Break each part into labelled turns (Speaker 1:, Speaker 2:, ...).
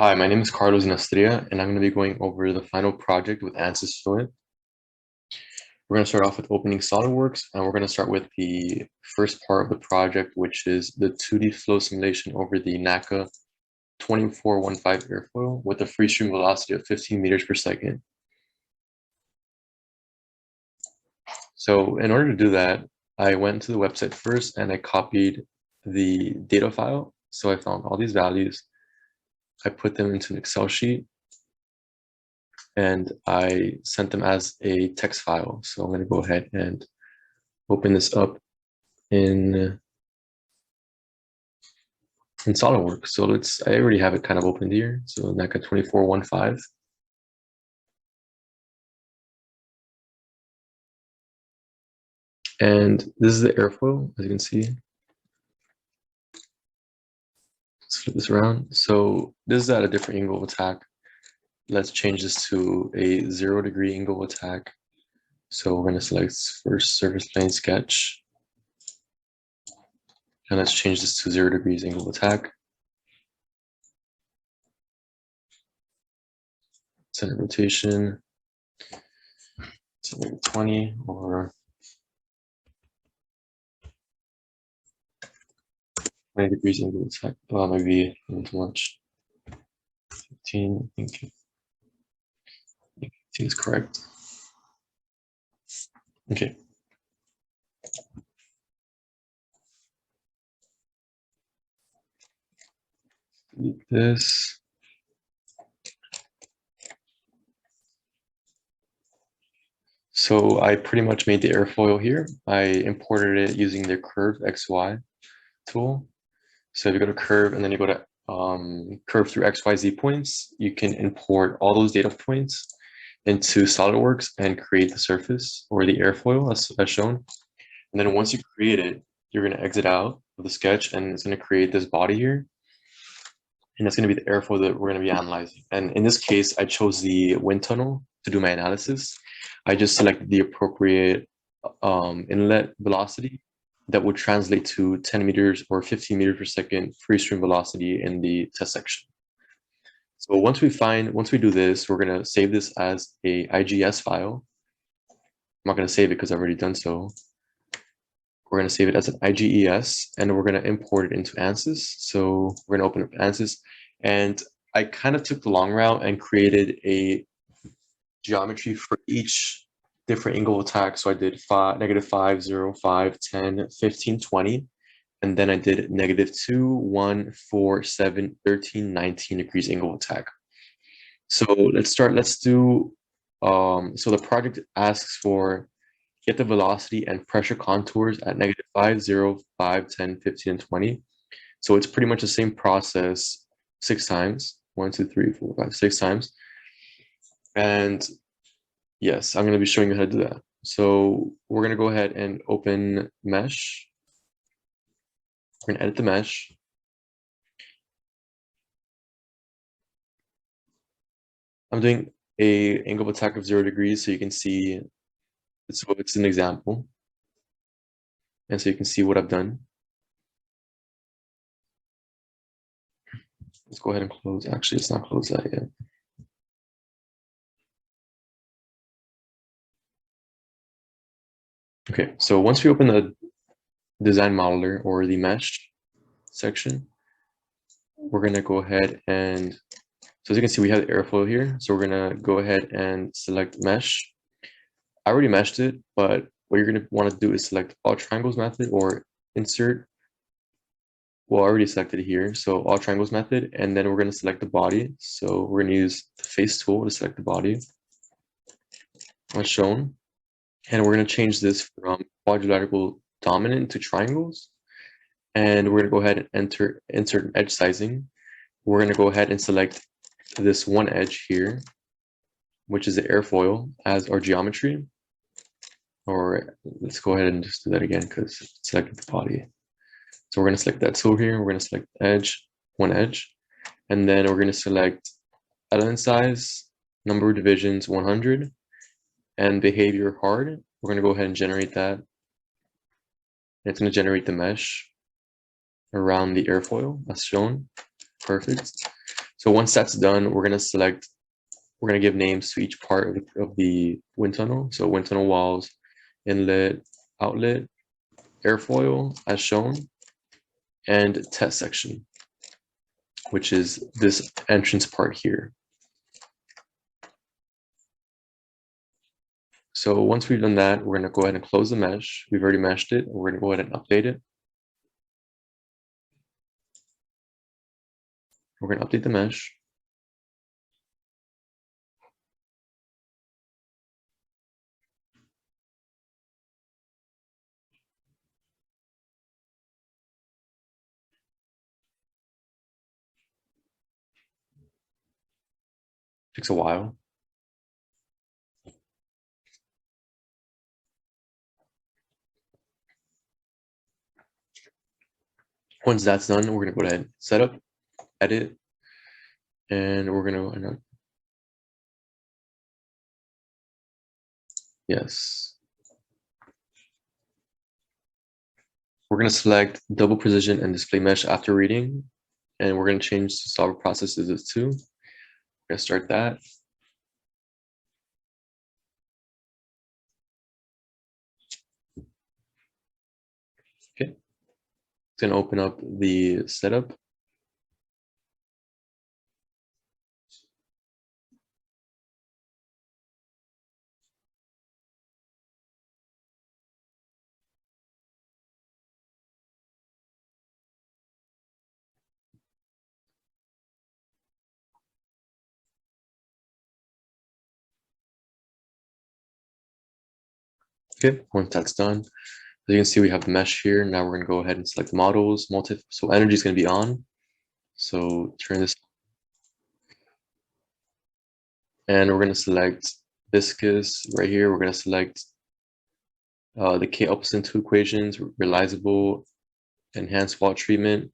Speaker 1: Hi, my name is Carlos Nastria, and I'm going to be going over the final project with ANSYS Fluent. We're going to start off with opening SolidWorks, and we're going to start with the first part of the project, which is the 2D flow simulation over the NACA 2415 airfoil with a free stream velocity of 15 meters per second. So in order to do that, I went to the website first and I copied the data file. So I found all these values. I put them into an Excel sheet and I sent them as a text file. So I'm going to go ahead and open this up in SolidWorks. So I already have it kind of opened here. So NACA 2415. And this is the airfoil, as you can see. Let's flip this around. So this is at a different angle of attack. Let's change this to a 0-degree angle of attack. So we're going to select first surface plane sketch. And let's change this to 0 degrees angle of attack. Center rotation. So 20 or 20 degrees angle of attack. Well, maybe too much. 15, I think 15 is correct. Okay. Delete this. So I pretty much made the airfoil here. I imported it using the curve XY tool. So if you go to curve and then you go to curve through XYZ points, you can import all those data points into SolidWorks and create the surface or the airfoil as shown. And then once you create it, you're going to exit out of the sketch and it's going to create this body here. And that's going to be the airfoil that we're going to be analyzing. And in this case, I chose the wind tunnel to do my analysis. I just selected the appropriate inlet velocity that would translate to 10 meters or 15 meters per second free stream velocity in the test section. So once we do this, we're going to save this as a IGS file. I'm not going to save it because I've already done so. We're going to save it as an IGES and we're going to import it into ANSYS. So we're going to open up ANSYS, and I kind of took the long route and created a geometry for each different angle of attack. So I did -5, 0, 5, 10, 15, 20. And then I did -2, 1, 4, 7, 13, 19 degrees angle of attack. So let's do, so the project asks for get the velocity and pressure contours at -5, 0, 5, 10, 15, and 20. So it's pretty much the same process 6 times. 1, 2, 3, 4, 5, 6 times. And yes, I'm going to be showing you how to do that. So we're going to go ahead and open mesh. We're going to edit the mesh. I'm doing a angle of attack of 0 degrees, so you can see, so it's an example. And so you can see what I've done. Let's go ahead and close. Actually, it's not closed that yet. Okay, so once we open the design modeler or the mesh section, we're going to go ahead and, so as you can see, we have the airflow here. So we're going to go ahead and select mesh. I already meshed it, but what you're going to want to do is select all triangles method or insert. Well, I already selected it here. So all triangles method, and then we're going to select the body. So we're going to use the face tool to select the body as shown. And we're going to change this from quadrilateral dominant to triangles. And we're going to go ahead and insert edge sizing. We're going to go ahead and select this one edge here, which is the airfoil, as our geometry. Or let's go ahead and just do that again because it selected the body. So we're going to select that tool here. We're going to select edge, one edge. And then we're going to select element size, number of divisions 100, and behavior hard. We're going to go ahead and generate that. And it's going to generate the mesh around the airfoil as shown. Perfect. So once that's done, we're gonna give names to each part of the wind tunnel. So wind tunnel walls, inlet, outlet, airfoil as shown, and test section, which is this entrance part here. So once we've done that, we're gonna go ahead and close the mesh. We've already meshed it. We're gonna go ahead and update it. We're gonna update the mesh. Takes a while. Once that's done, we're gonna go ahead and set up, edit, and we're gonna, yes. We're gonna select double precision and display mesh after reading, and we're gonna change to solver processes as 2. We're gonna start that. Okay. It's gonna open up the setup. Okay, once that's done, as you can see, we have the mesh here. Now we're gonna go ahead and select the models, so energy is gonna be on. So turn this, and we're gonna select viscous right here. We're gonna select the K-Upsilon 2 equations, realizable, enhanced wall treatment,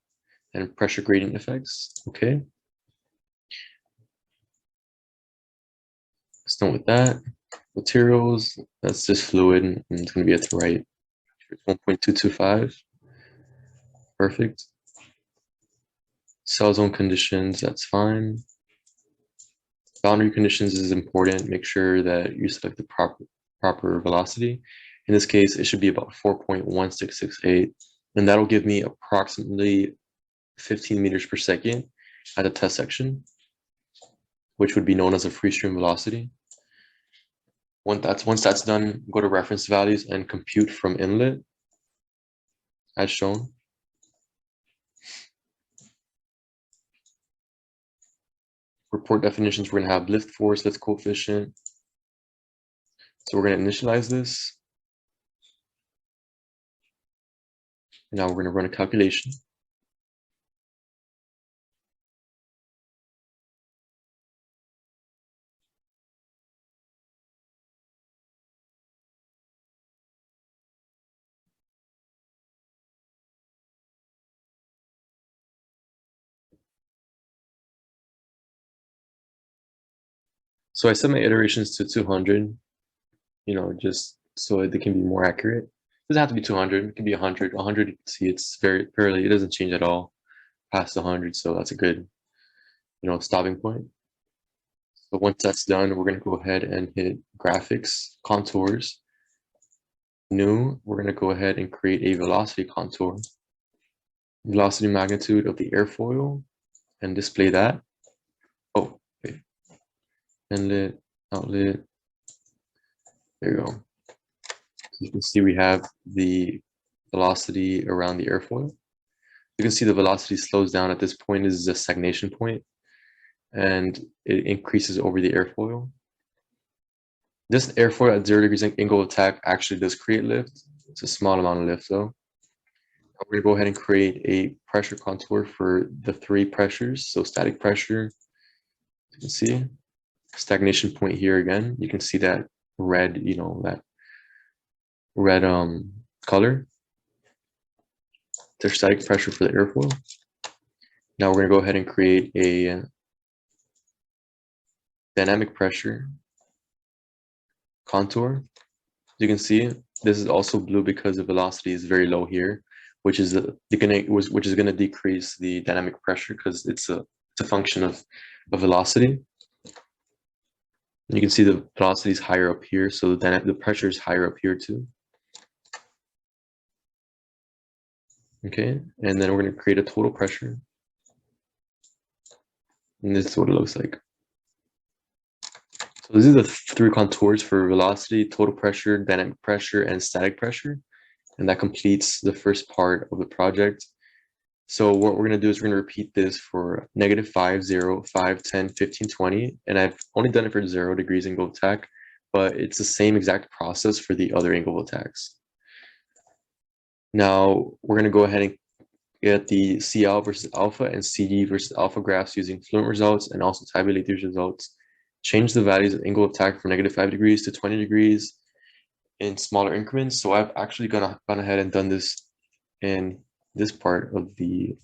Speaker 1: and pressure gradient effects. Okay. It's done with that. Materials, that's just fluid, and it's gonna be at the right. 1.225. Perfect. Cell zone conditions, that's fine. Boundary conditions is important. Make sure that you select the proper velocity. In this case, it should be about 4.1668, and that'll give me approximately 15 meters per second at the test section, which would be known as a free stream velocity. Once that's done, go to reference values and compute from inlet as shown. Report definitions, we're gonna have lift force, lift coefficient. So we're gonna initialize this. Now we're gonna run a calculation. So I set my iterations to 200, just so they can be more accurate. It doesn't have to be 200, it can be 100. 100, you can see it's very early, it doesn't change at all past 100, so that's a good, stopping point. So once that's done, we're gonna go ahead and hit graphics, contours, new. We're gonna go ahead and create a velocity contour, velocity magnitude of the airfoil, and display that. Oh, okay. Inlet, outlet, there you go. So you can see we have the velocity around the airfoil. You can see the velocity slows down at this point. This is a stagnation point, and it increases over the airfoil. This airfoil at 0 degrees angle of attack actually does create lift. It's a small amount of lift though. We're gonna go ahead and create a pressure contour for the 3 pressures. So static pressure, you can see stagnation point here again. You can see that red, that red color. There's static pressure for the airfoil. Now we're gonna go ahead and create a dynamic pressure contour. You can see this is also blue because the velocity is very low here, which is gonna decrease the dynamic pressure because it's It's a function of velocity. You can see the velocity is higher up here, so then the pressure is higher up here too. Okay, and then we're going to create a total pressure. And this is what it looks like. So these are the three contours for velocity, total pressure, dynamic pressure, and static pressure. And that completes the first part of the project. So what we're going to do is we're going to repeat this for -5, 0, 5, 10, 15, 20. And I've only done it for 0 degrees angle of attack, but it's the same exact process for the other angle of attacks. Now we're going to go ahead and get the CL versus alpha and CD versus alpha graphs using Fluent results and also tabulate these results. Change the values of angle of attack from -5 degrees to 20 degrees in smaller increments. So I've actually gone ahead and done this in this part of the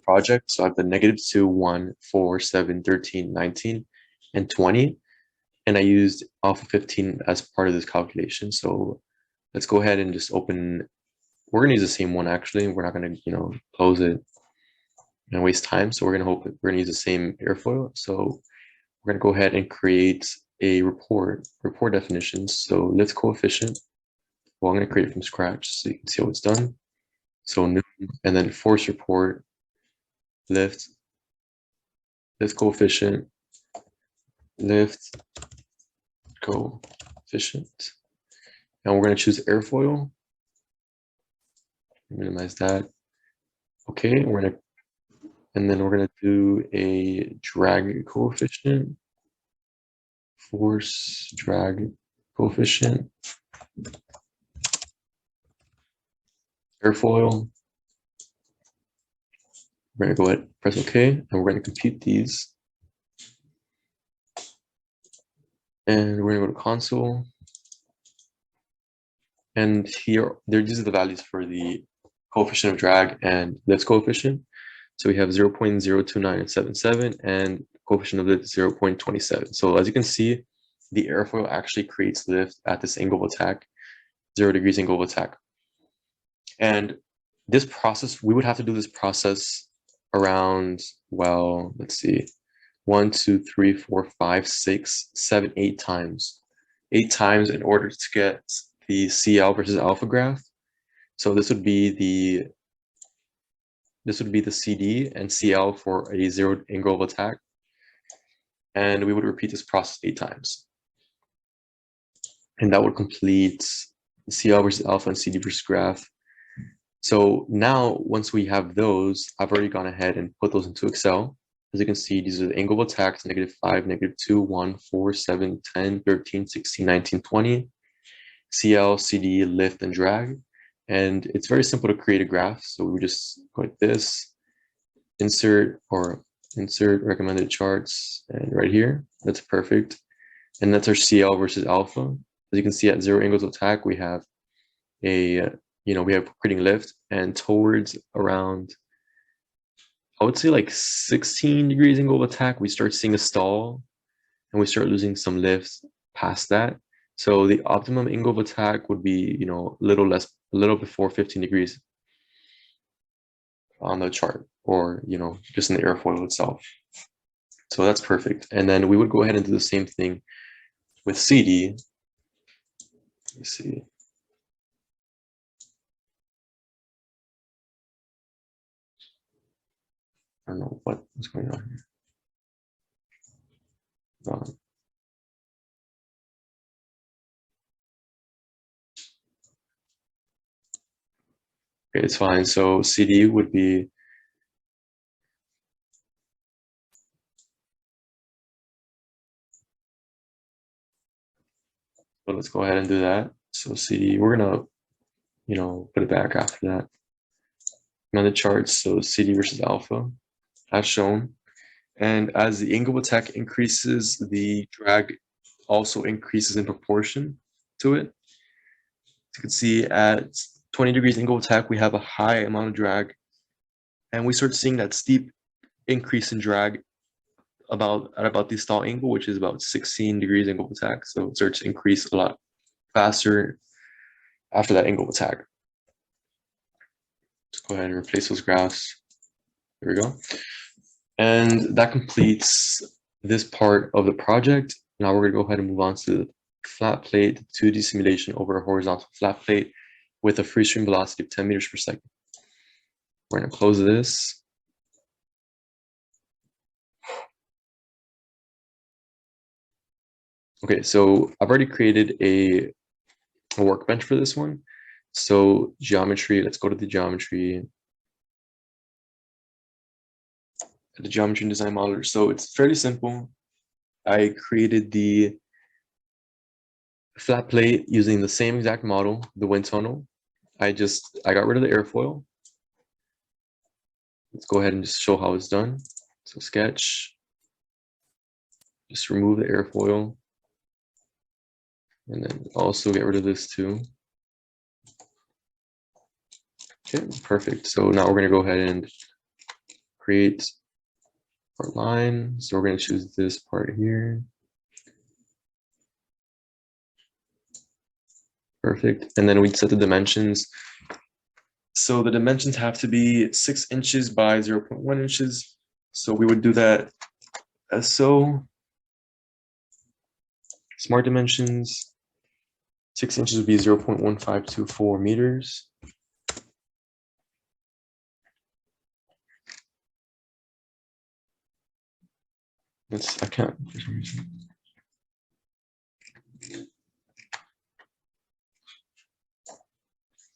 Speaker 1: project. So I have the -2, 1, 4, 7, 13, 19, and 20. And I used alpha 15 as part of this calculation. So let's go ahead and just open. We're going to use the same one actually. We're not going to, close it and waste time. So we're going to use the same airfoil. So we're going to go ahead and create a report definitions. So lift coefficient. Well, I'm going to create it from scratch so you can see how it's done. So new, and then force report, lift coefficient, lift coefficient. And we're going to choose airfoil. Minimize that. Okay, and then we're going to do a drag coefficient, force drag coefficient, airfoil. We're going to go ahead and press OK, and we're going to compute these. And we're going to go to console. And here, these are the values for the coefficient of drag and lift coefficient. So we have 0.02977 and coefficient of lift 0.27. So as you can see, the airfoil actually creates lift at this angle of attack, 0 degrees angle of attack. And this process, we would have to do this process around, well, let's see, 1, 2, 3, 4, 5, 6, 7, 8 times. 8 times in order to get the CL versus alpha graph. So this would be the CD and CL for a 0 angle of attack. And we would repeat this process 8 times. And that would complete CL versus alpha and CD versus graph. So now, once we have those, I've already gone ahead and put those into Excel. As you can see, these are the angle of attacks, -5, -2, 1, 4, 7, 10, 13, 16, 19, 20. CL, CD, lift, and drag. And it's very simple to create a graph. So we just go like this, insert recommended charts, and right here, that's perfect. And that's our CL versus alpha. As you can see, at 0 angles of attack, we have we have creating lift, and towards around, I would say like 16 degrees angle of attack, we start seeing a stall, and we start losing some lift past that. So the optimum angle of attack would be, a little before 15 degrees on the chart, or, just in the airfoil itself. So that's perfect. And then we would go ahead and do the same thing with CD. Let me see. I don't know what's going on here. Okay, it's fine. So CD would be, well, let's go ahead and do that. So CD, we're gonna, put it back after that. On the charts, so CD versus alpha, as shown. And as the angle of attack increases, the drag also increases in proportion to it. As you can see, at 20 degrees angle of attack, we have a high amount of drag, and we start seeing that steep increase in drag at about the stall angle, which is about 16 degrees angle of attack. So it starts to increase a lot faster after that angle of attack. Let's go ahead and replace those graphs. There we go. And that completes this part of the project. Now we're gonna go ahead and move on to the flat plate 2D simulation over a horizontal flat plate with a free stream velocity of 10 meters per second. We're gonna close this. Okay, so I've already created a workbench for this one. So geometry, let's go to the geometry and design modeler. So it's fairly simple. I created the flat plate using the same exact model, the wind tunnel. I got rid of the airfoil. Let's go ahead and just show how it's done. So sketch, just remove the airfoil, and then also get rid of this too. Okay, perfect. So now we're gonna go ahead and create our line. So we're gonna choose this part here. Perfect. And then we set the dimensions. So the dimensions have to be 6 inches by 0.1 inches. So we would do that as so. Smart dimensions, 6 inches would be 0.1524 meters. I can't for some reason.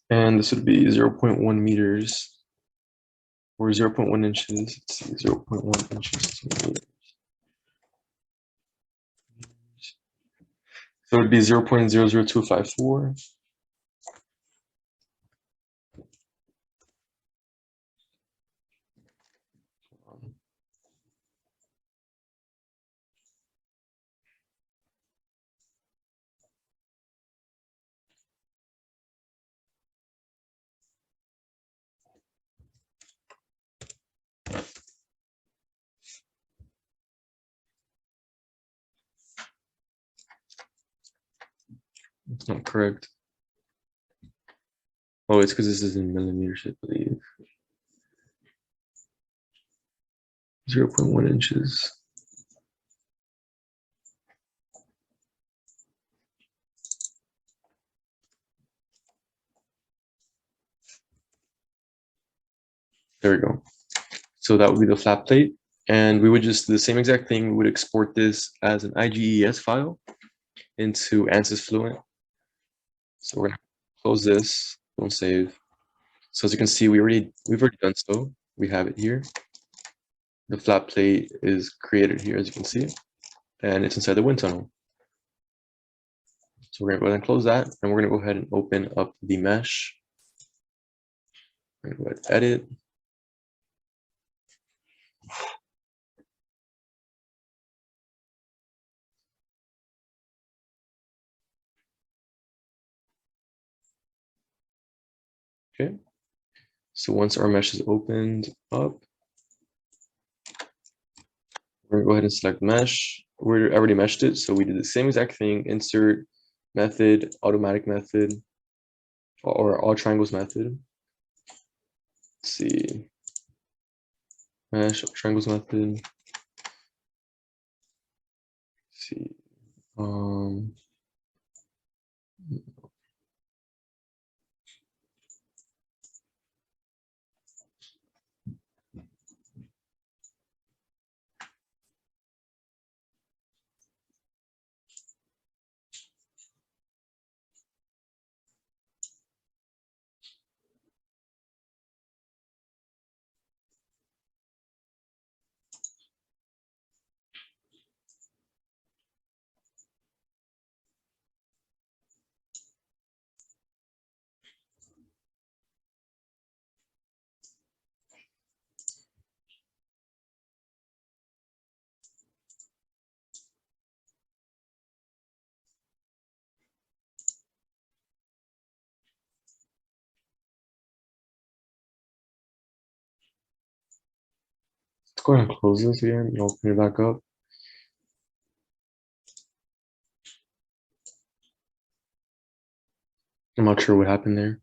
Speaker 1: And this would be 0.1 meters or 0.1 inches. Let's see, 0.1 inches to meters. So it would be 0.00254. That's not correct. Oh, it's because this is in millimeters, I believe. 0.1 inches. There we go. So that would be the flat plate. And we would just do the same exact thing. We would export this as an IGES file into ANSYS Fluent. So we're gonna close this, don't save. So as you can see, we've already done so. We have it here. The flat plate is created here, as you can see, and it's inside the wind tunnel. So we're gonna go ahead and close that, and we're gonna go ahead and open up the mesh. We're gonna go ahead and edit. Okay. So once our mesh is opened up, we're gonna go ahead and select mesh. We already meshed it, so we did the same exact thing: insert method, automatic method, or all triangles method. Let's see, mesh triangles method. Let's see, let's go ahead and close this again and open it back up. I'm not sure what happened there.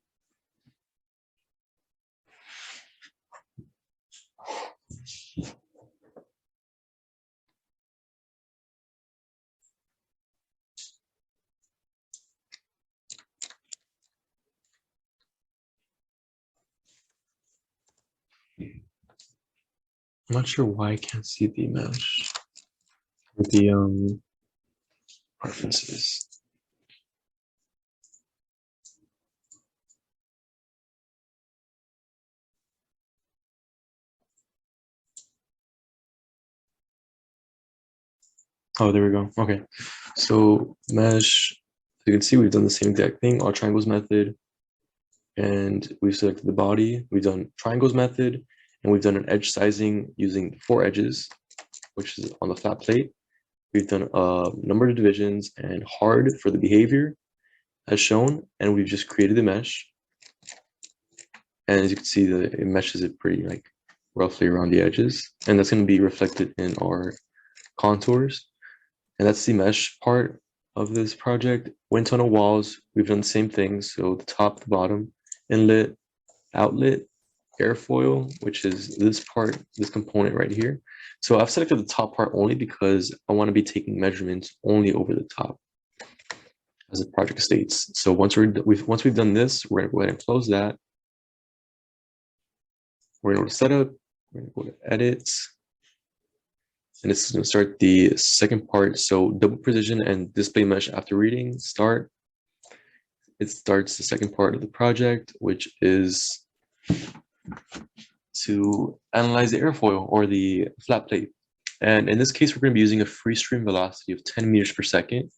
Speaker 1: I'm not sure why I can't see the mesh with the preferences. Oh, there we go. Okay, so mesh, you can see we've done the same exact thing, our triangles method, and we've selected the body. We've done triangles method, and we've done an edge sizing using 4 edges, which is on the flat plate. We've done a number of divisions and hard for the behavior as shown, and we've just created the mesh. And as you can see, it meshes it pretty like roughly around the edges, and that's going to be reflected in our contours. And that's the mesh part of this project. Wind tunnel walls, we've done the same thing. So the top, the bottom, inlet, outlet, airfoil, which is this part, this component right here. So I've selected the top part only because I want to be taking measurements only over the top, as the project states. So once we've done this, we're going to go ahead and close that. We're going to go to setup. We're going to go to edit. And this is going to start the second part. So double precision and display mesh after reading, start. It starts the second part of the project, which is to analyze the airfoil or the flat plate. And in this case, we're going to be using a free stream velocity of 10 meters per second.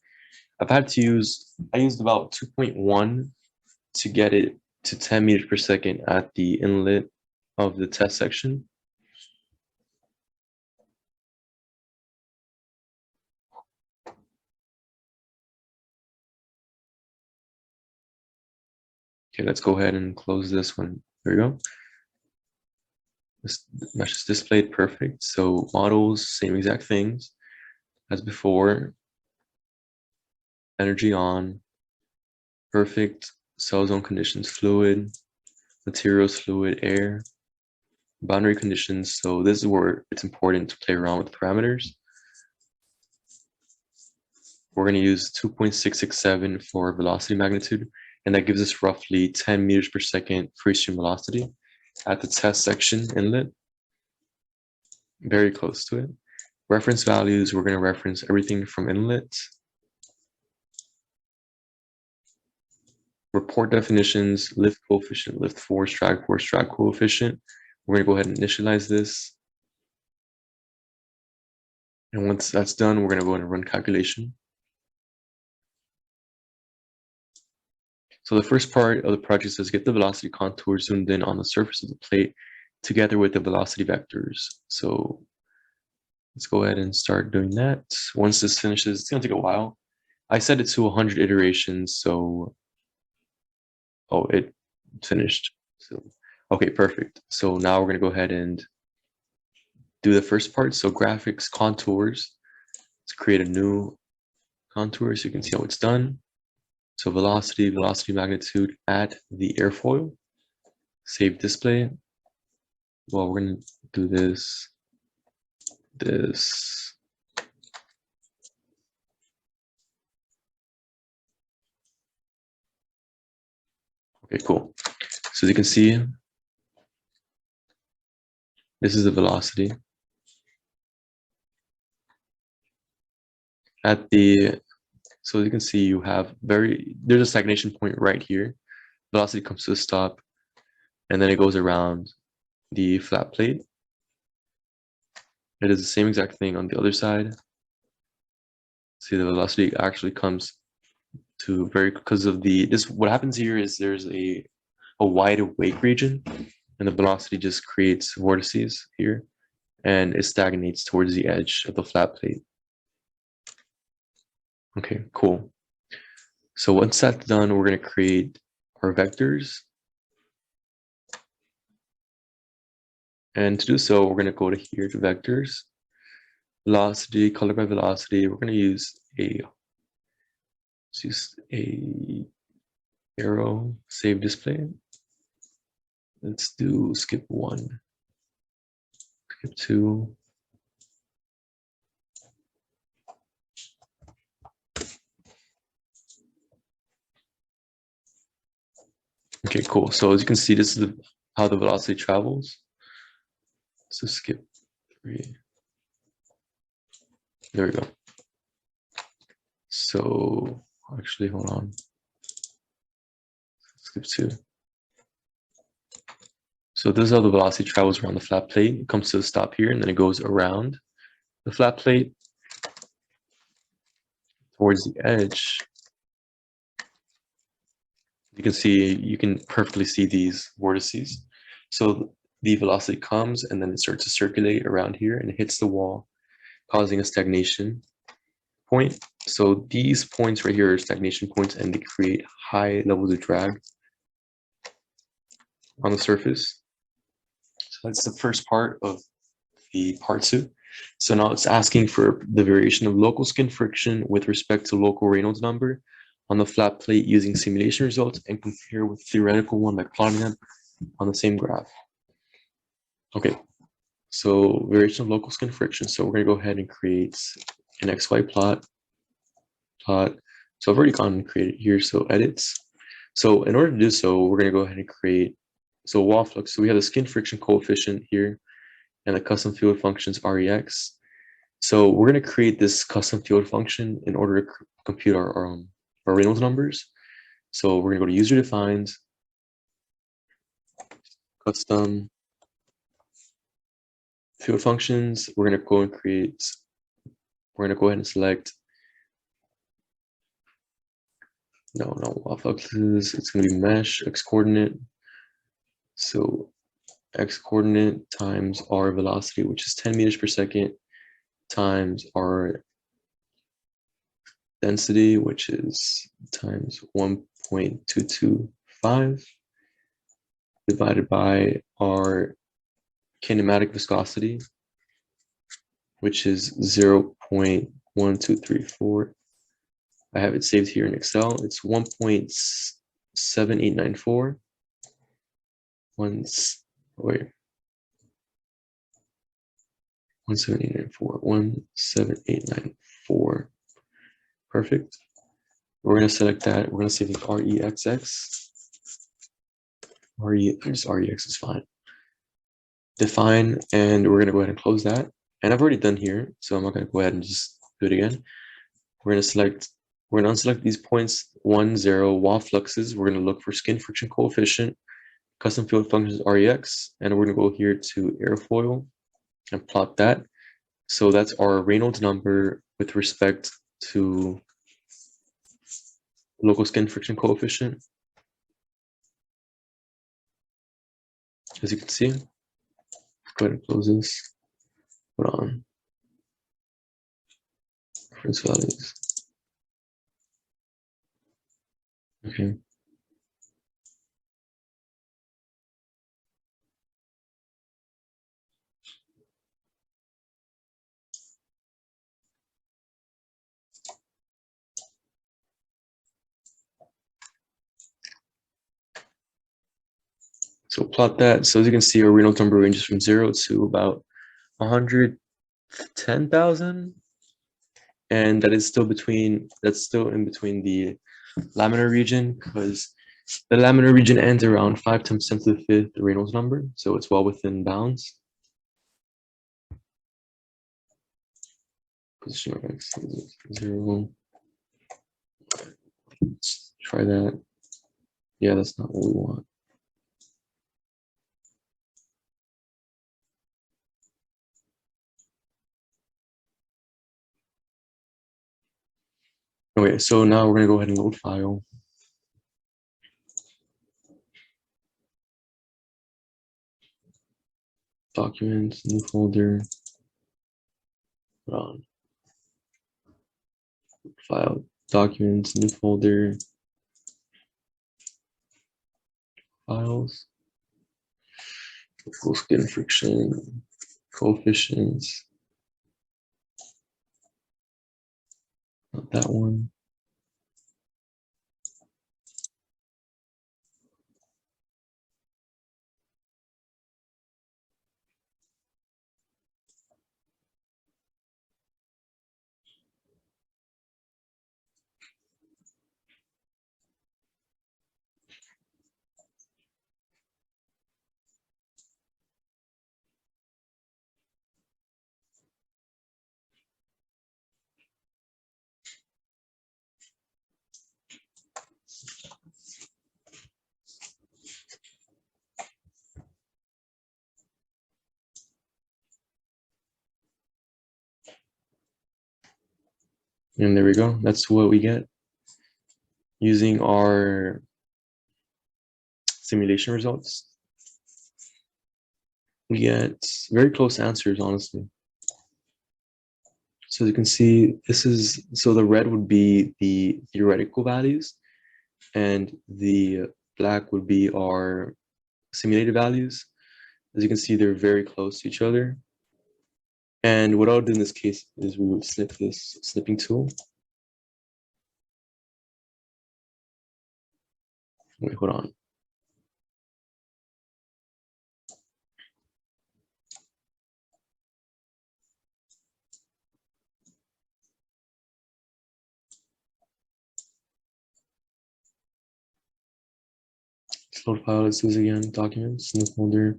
Speaker 1: I used about 2.1 to get it to 10 meters per second at the inlet of the test section. Okay, let's go ahead and close this one. There we go. This mesh is displayed perfect. So models, same exact things as before. Energy on, perfect. Cell zone conditions, fluid, materials, fluid, air, boundary conditions. So this is where it's important to play around with parameters. We're going to use 2.667 for velocity magnitude, and that gives us roughly 10 meters per second free stream velocity at the test section inlet. Very close to it. Reference values, we're going to reference everything from inlet. Report definitions, lift coefficient, lift force, drag coefficient. We're going to go ahead and initialize this. And once that's done, we're going to go ahead and run calculation. So the first part of the project says get the velocity contour zoomed in on the surface of the plate together with the velocity vectors. So let's go ahead and start doing that. Once this finishes, it's going to take a while. I set it to 100 iterations, so it finished. So okay, perfect. So now we're going to go ahead and do the first part. So graphics, contours. Let's create a new contour so you can see how it's done. So velocity magnitude at the airfoil. Save display. Well, we're going to do this. Okay, cool. So as you can see, this is the velocity. So as you can see, you have there's a stagnation point right here. Velocity comes to a stop, and then it goes around the flat plate. It is the same exact thing on the other side. See, the velocity actually comes to because of what happens here is there's a wide awake region, and the velocity just creates vortices here, and it stagnates towards the edge of the flat plate. Okay, cool. So once that's done, we're going to create our vectors. And to do so, we're going to go to here to vectors, velocity, color by velocity. We're going to use a arrow, save display. Let's do skip 1, skip 2. Okay, cool. So as you can see, this is how the velocity travels. So skip 3. There we go. So actually, hold on. Skip 2. So this is how the velocity travels around the flat plate. It comes to a stop here, and then it goes around the flat plate towards the edge. You can perfectly see these vortices. So the velocity comes, and then it starts to circulate around here, and it hits the wall, causing a stagnation point. So these points right here are stagnation points, and they create high levels of drag on the surface. So that's the first part of the part 2. So now it's asking for the variation of local skin friction with respect to local Reynolds number on the flat plate using simulation results, and compare with theoretical one by plotting them on the same graph. Okay, so variation of local skin friction. So we're going to go ahead and create an XY plot. So I've already gone and created here. So edits. So in order to do so, we're going to go ahead and create wall flux. So we have the skin friction coefficient here and the custom field functions REX. So we're going to create this custom field function in order to compute our Reynolds numbers. So we're going to go to user defined, custom field functions. We're going to go ahead and select, no wall fluxes. It's going to be mesh x coordinate. So x coordinate times r velocity, which is 10 meters per second, times r density, which is times 1.225, divided by our kinematic viscosity, which is 0.1234. I have it saved here in Excel. It's 1.7894. Wait. 17894. Perfect. We're going to select that. We're going to save it REXX. REX is fine. Define, and we're going to go ahead and close that. And I've already done here, so I'm not going to go ahead and just do it again. We're going to unselect these points 1, 0, wall fluxes. We're going to look for skin friction coefficient, custom field functions REX, and we're going to go here to Airfoil and plot that. So that's our Reynolds number with respect to local skin friction coefficient. As you can see, go ahead and close this. Hold on. Reference values. Okay. So plot that. So as you can see, our Reynolds number ranges from 0 to about 110,000, and that's still in between the laminar region, because the laminar region ends around 5 times 10 to the 5th Reynolds number, so it's well within bounds. Position of x is 0. Let's try that. Yeah, that's not what we want. Okay, so now we're going to go ahead and load file. Documents, new folder. File, documents, new folder, files, local skin friction, coefficients. Not that one. And there we go. That's what we get using our simulation results. We get very close answers, honestly. So you can see, so the red would be the theoretical values, and the black would be our simulated values. As you can see, they're very close to each other. And what I'll do in this case is we would snip this snipping tool. Wait, hold on. Load file, let's do this again. Documents, snip folder.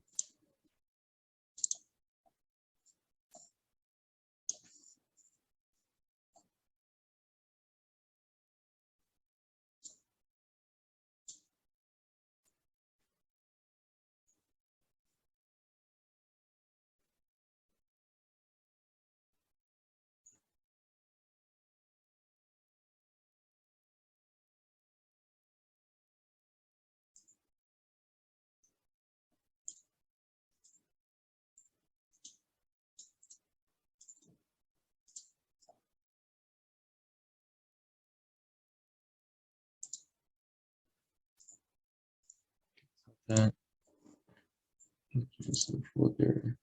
Speaker 1: That snip folder.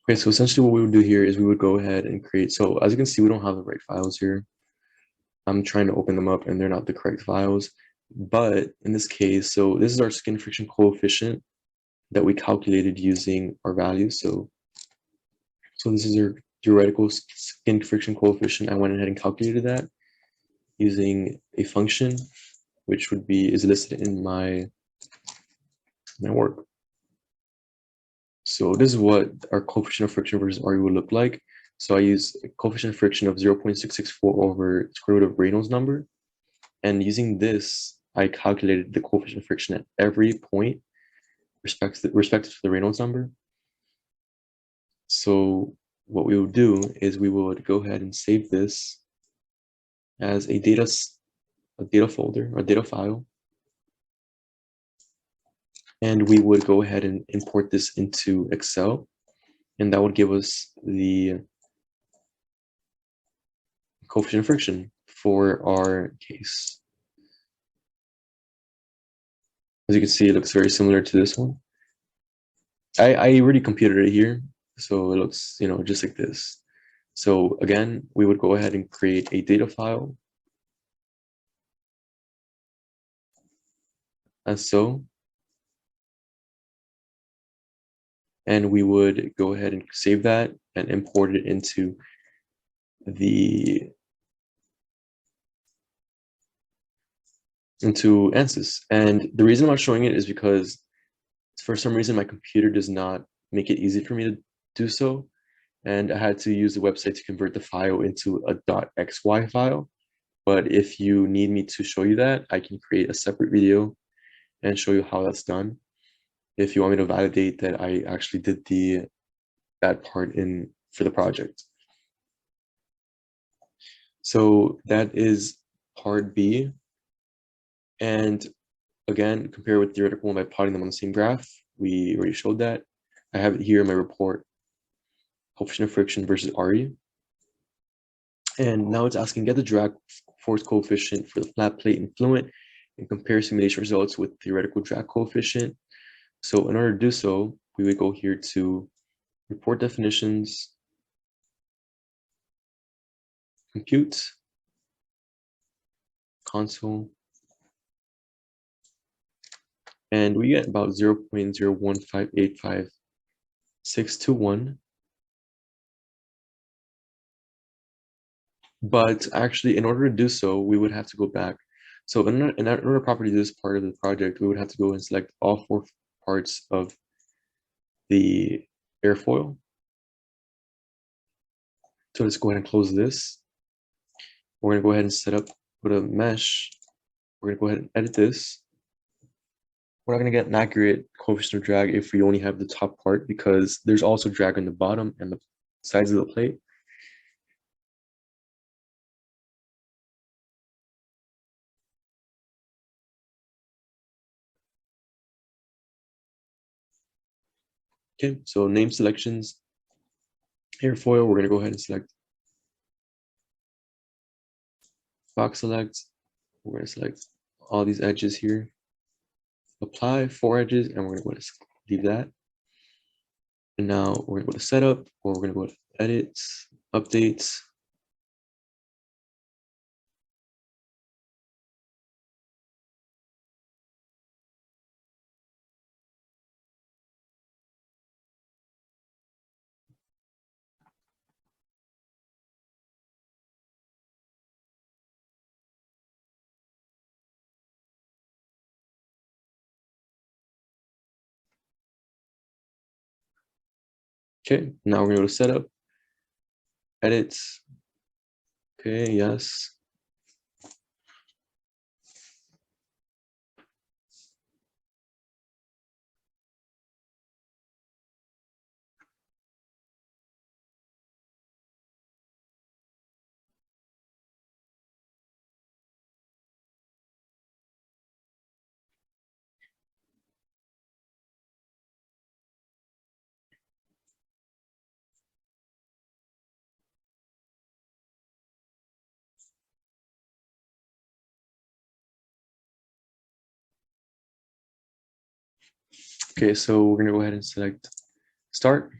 Speaker 1: Okay, so essentially what we would do here is we would go ahead and create, so as you can see, we don't have the right files here. I'm trying to open them up and they're not the correct files. But in this case, so this is our skin friction coefficient that we calculated using our values. So this is your theoretical skin friction coefficient. I went ahead and calculated that using a function, which is listed in my work. So this is what our coefficient of friction versus RE would look like. So I use a coefficient of friction of 0.664 over square root of Reynolds number. And using this, I calculated the coefficient of friction at every point respective to the Reynolds number. So what we would do is we would go ahead and save this as a data folder, a data file. And we would go ahead and import this into Excel. And that would give us the coefficient of friction for our case. As you can see, it looks very similar to this one. I already computed it here, so it looks, just like this. So again, we would go ahead and create a data file as so. And we would go ahead and save that and import it into ANSYS. And the reason I'm not showing it is because for some reason my computer does not make it easy for me to do so. And I had to use the website to convert the file into a .xy file. But if you need me to show you that, I can create a separate video and show you how that's done. If you want me to validate that I actually did that part for the project. So that is part B. And again, compare with theoretical by plotting them on the same graph. We already showed that. I have it here in my report, coefficient of friction versus RE. And now it's asking, get the drag force coefficient for the flat plate and fluent and compare simulation results with theoretical drag coefficient. So in order to do so, we would go here to report definitions, compute, console, and we get about 0.01585621. But actually, in order to do so, we would have to go back. So in order to properly do this part of the project, we would have to go and select all four parts of the airfoil. So let's go ahead and close this. We're gonna go ahead and set up with a mesh. We're gonna go ahead and edit this. We're not gonna get an accurate coefficient of drag if we only have the top part, because there's also drag on the bottom and the sides of the plate. Okay, so name selections, airfoil, we're gonna go ahead and select box select. We're gonna select all these edges here, apply 4 edges, and we're gonna go to leave that. And now we're gonna go to setup, or we're gonna go to edits, updates. Okay, now we're gonna go to setup, edits. Okay, yes. Okay, so we're gonna go ahead and select start.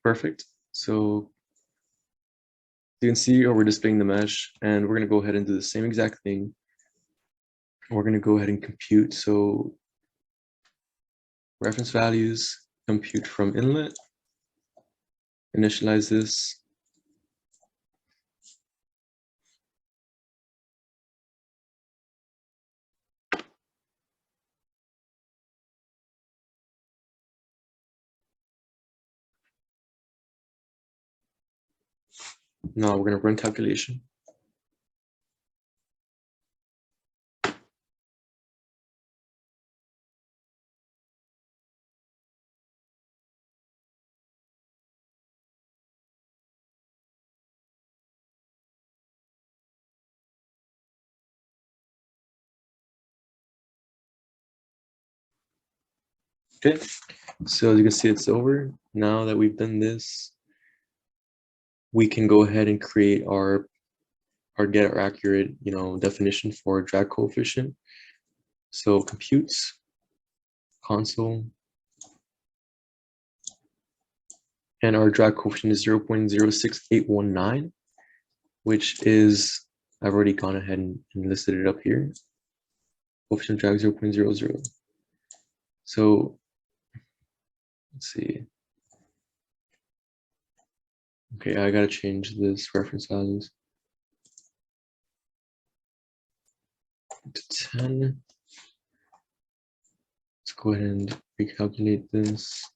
Speaker 1: Perfect. So you can see we're displaying the mesh, and we're gonna go ahead and do the same exact thing. We're gonna go ahead and compute. So reference values, compute from inlet, initialize this. Now we're gonna run calculation. Okay, so as you can see, it's over. Now that we've done this, we can go ahead and create our get our accurate, definition for drag coefficient. So computes, console, and our drag coefficient is 0.06819, which is, I've already gone ahead and listed it up here. Coefficient drag 0.00. So let's see. Okay, I gotta change this reference values to 10. Let's go ahead and recalculate this.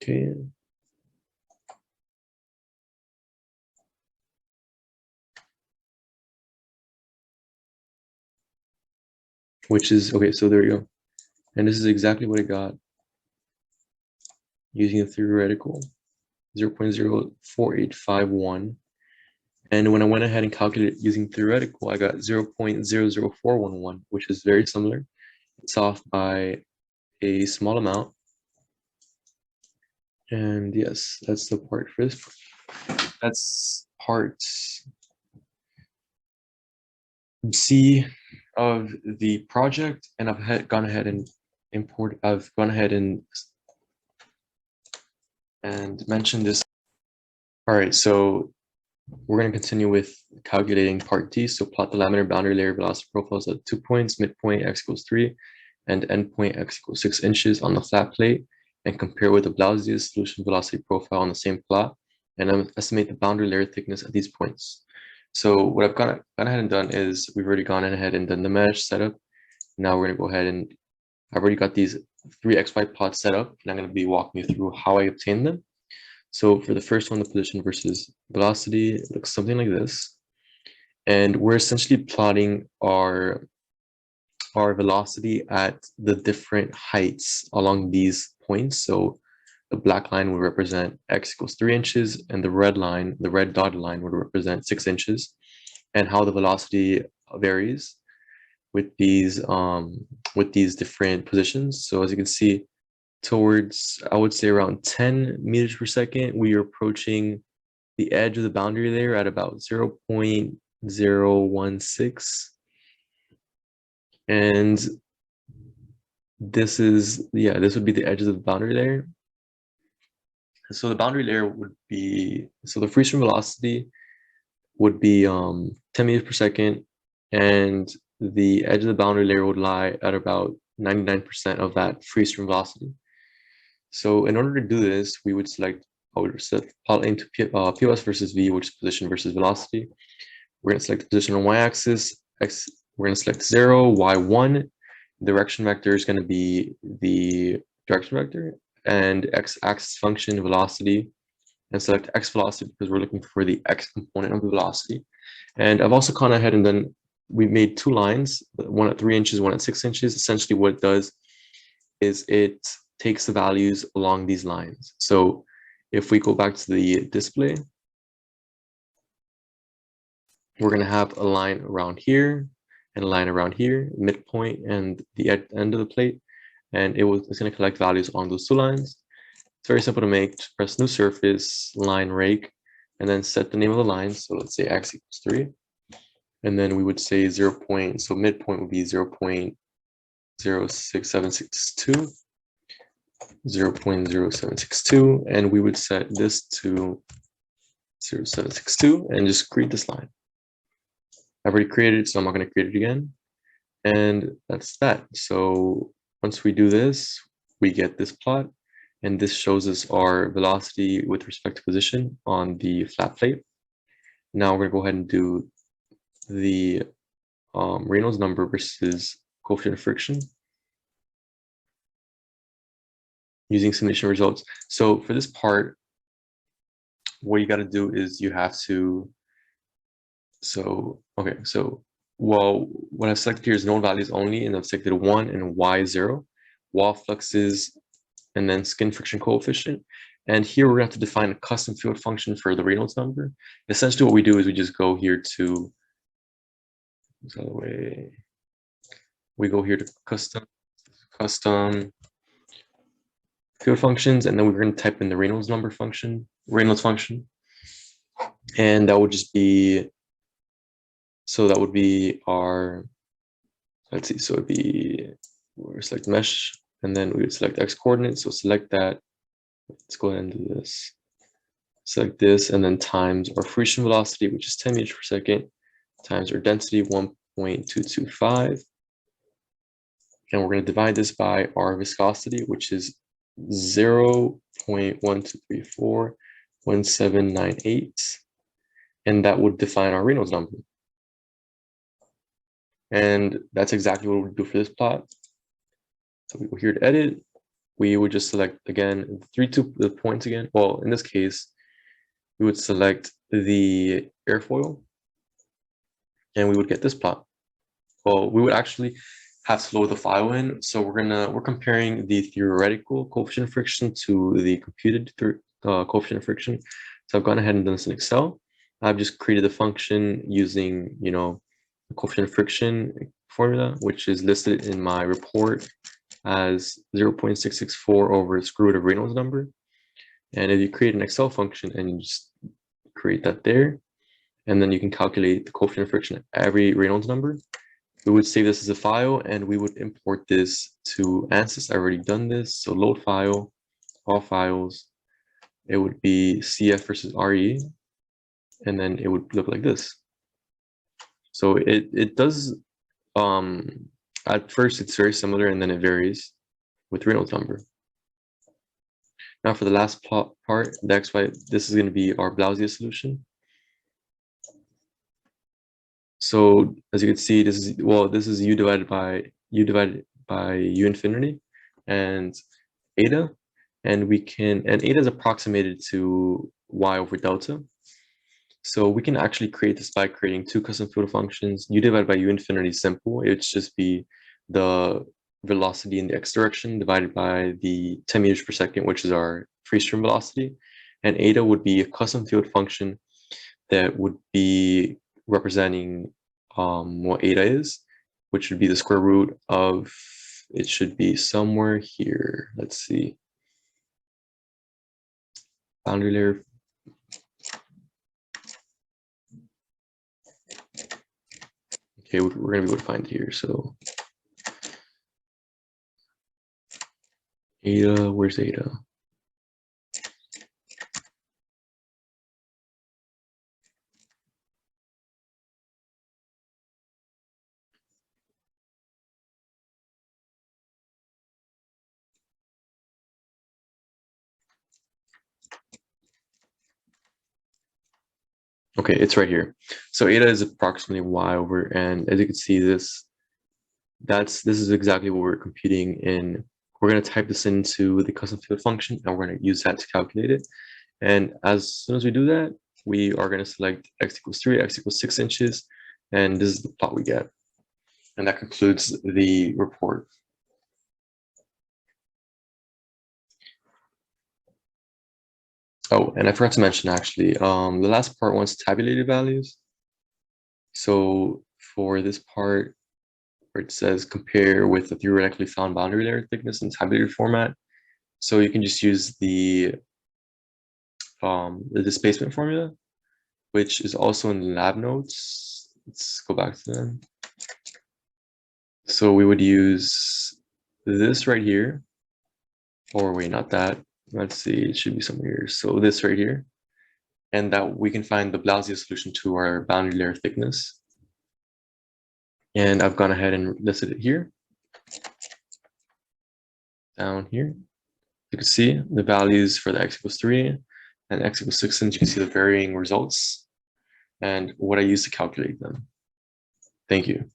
Speaker 1: Okay. Which is, okay, so there you go. And this is exactly what I got using a theoretical 0.04851. And when I went ahead and calculated using theoretical, I got 0.00411, which is very similar. It's off by a small amount. And yes, that's the part for this. That's part C of the project, and I've gone ahead and mentioned this. All right, so we're going to continue with calculating part D. So plot the laminar boundary layer velocity profiles at 2 points, midpoint x equals 3 and endpoint x equals 6 inches on the flat plate, and compare with the Blasius solution velocity profile on the same plot, and estimate the boundary layer thickness at these points. So what I've gone ahead and done is we've already gone ahead and done the mesh setup. Now we're going to go ahead and I've already got these 3 XY plots set up, and I'm going to be walking you through how I obtained them. So for the first one, the position versus velocity, it looks something like this. And we're essentially plotting our velocity at the different heights along these points. So the black line would represent x equals 3 inches, and the red dotted line would represent 6 inches, and how the velocity varies with these different positions. So as you can see, towards, I would say, around 10 meters per second, we are approaching the edge of the boundary layer at about 0.016. And this would be the edge of the boundary layer. So the boundary layer would be, so the free stream velocity would be 10 meters per second, and the edge of the boundary layer would lie at about 99% of that free stream velocity. So in order to do this, I would set plot into POS versus V, which is position versus velocity. We're going to select the position on y-axis, x. We're going to select 0, y1. Direction vector is going to be the direction vector, and x-axis function velocity, and select x velocity because we're looking for the x component of the velocity. And I've also gone ahead and then we made 2 lines, one at 3 inches, one at 6 inches. Essentially what it does is it takes the values along these lines. So if we go back to the display, we're going to have a line around here and a line around here, midpoint and the end of the plate, and it's going to collect values along those 2 lines. It's very simple to make. Just press new surface, line rake, and then set the name of the line. So let's say x equals 3, and then we would say 0. So midpoint would be 0.06762. 0.0762, and we would set this to 0762 and just create this line. I've already created it, so I'm not going to create it again. And that's that. So once we do this, we get this plot, and this shows us our velocity with respect to position on the flat plate. Now we're going to go ahead and do the Reynolds number versus coefficient of friction using simulation results. So for this part, what you got to do is you have to, well, what I've selected here is known values only, and I've selected 1 and y0, wall fluxes, and then skin friction coefficient. And here we're going to have to define a custom field function for the Reynolds number. Essentially what we do is we just go here to, custom field functions, and then we're going to type in the Reynolds function, and that would just be, so that would be our, let's see, so it'd be, we'll select mesh, and then we would select x coordinates. So select that. Let's go ahead and do this. Select this, and then times our free stream velocity, which is 10 meters per second, times our density 1.225, and we're going to divide this by our viscosity, which is 0.12341798, and that would define our Reynolds number. And that's exactly what we'll do for this plot. So we go here to edit. We would just select again the points again. Well, in this case, we would select the airfoil, and we would get this plot. Well, we would actually have to load the file in. So we're comparing the theoretical coefficient of friction to the computed coefficient of friction. So I've gone ahead and done this in Excel. I've just created the function using, the coefficient of friction formula, which is listed in my report as 0.664 over the square root of Reynolds number. And if you create an Excel function and you just create that there, and then you can calculate the coefficient of friction at every Reynolds number, we would save this as a file and we would import this to ANSYS. I've already done this. So load file, all files, it would be CF versus RE, and then it would look like this. So it does, at first it's very similar and then it varies with Reynolds number. Now for the last part, the XY, this is going to be our Blausius solution. So as you can see, this is u divided by u infinity and eta, and eta is approximated to y over delta. So we can actually create this by creating two custom field functions. U divided by u infinity is simple. It would just be the velocity in the x direction divided by the 10 meters per second, which is our free stream velocity. And eta would be a custom field function that would be representing what eta is, which would be the square root of, it should be somewhere here. Let's see. Boundary layer. Okay, we're going to be able to find it here. So eta, where's eta? Okay, it's right here. So eta is approximately y over, and as you can see, this is exactly what we're computing in. We're going to type this into the custom field function, and we're going to use that to calculate it. And as soon as we do that, we are going to select x equals 3, x equals 6 inches, and this is the plot we get. And that concludes the report. Oh, and I forgot to mention actually, the last part wants tabulated values. So for this part, where it says compare with the theoretically found boundary layer thickness in tabulated format, so you can just use the displacement formula, which is also in the lab notes. Let's go back to them. So we would use this right here, or wait, not that. Let's see, it should be somewhere here. So this right here, and that we can find the Blausius solution to our boundary layer thickness. And I've gone ahead and listed it here. Down here, you can see the values for the x equals 3 and x equals 6, and you can see the varying results and what I use to calculate them. Thank you.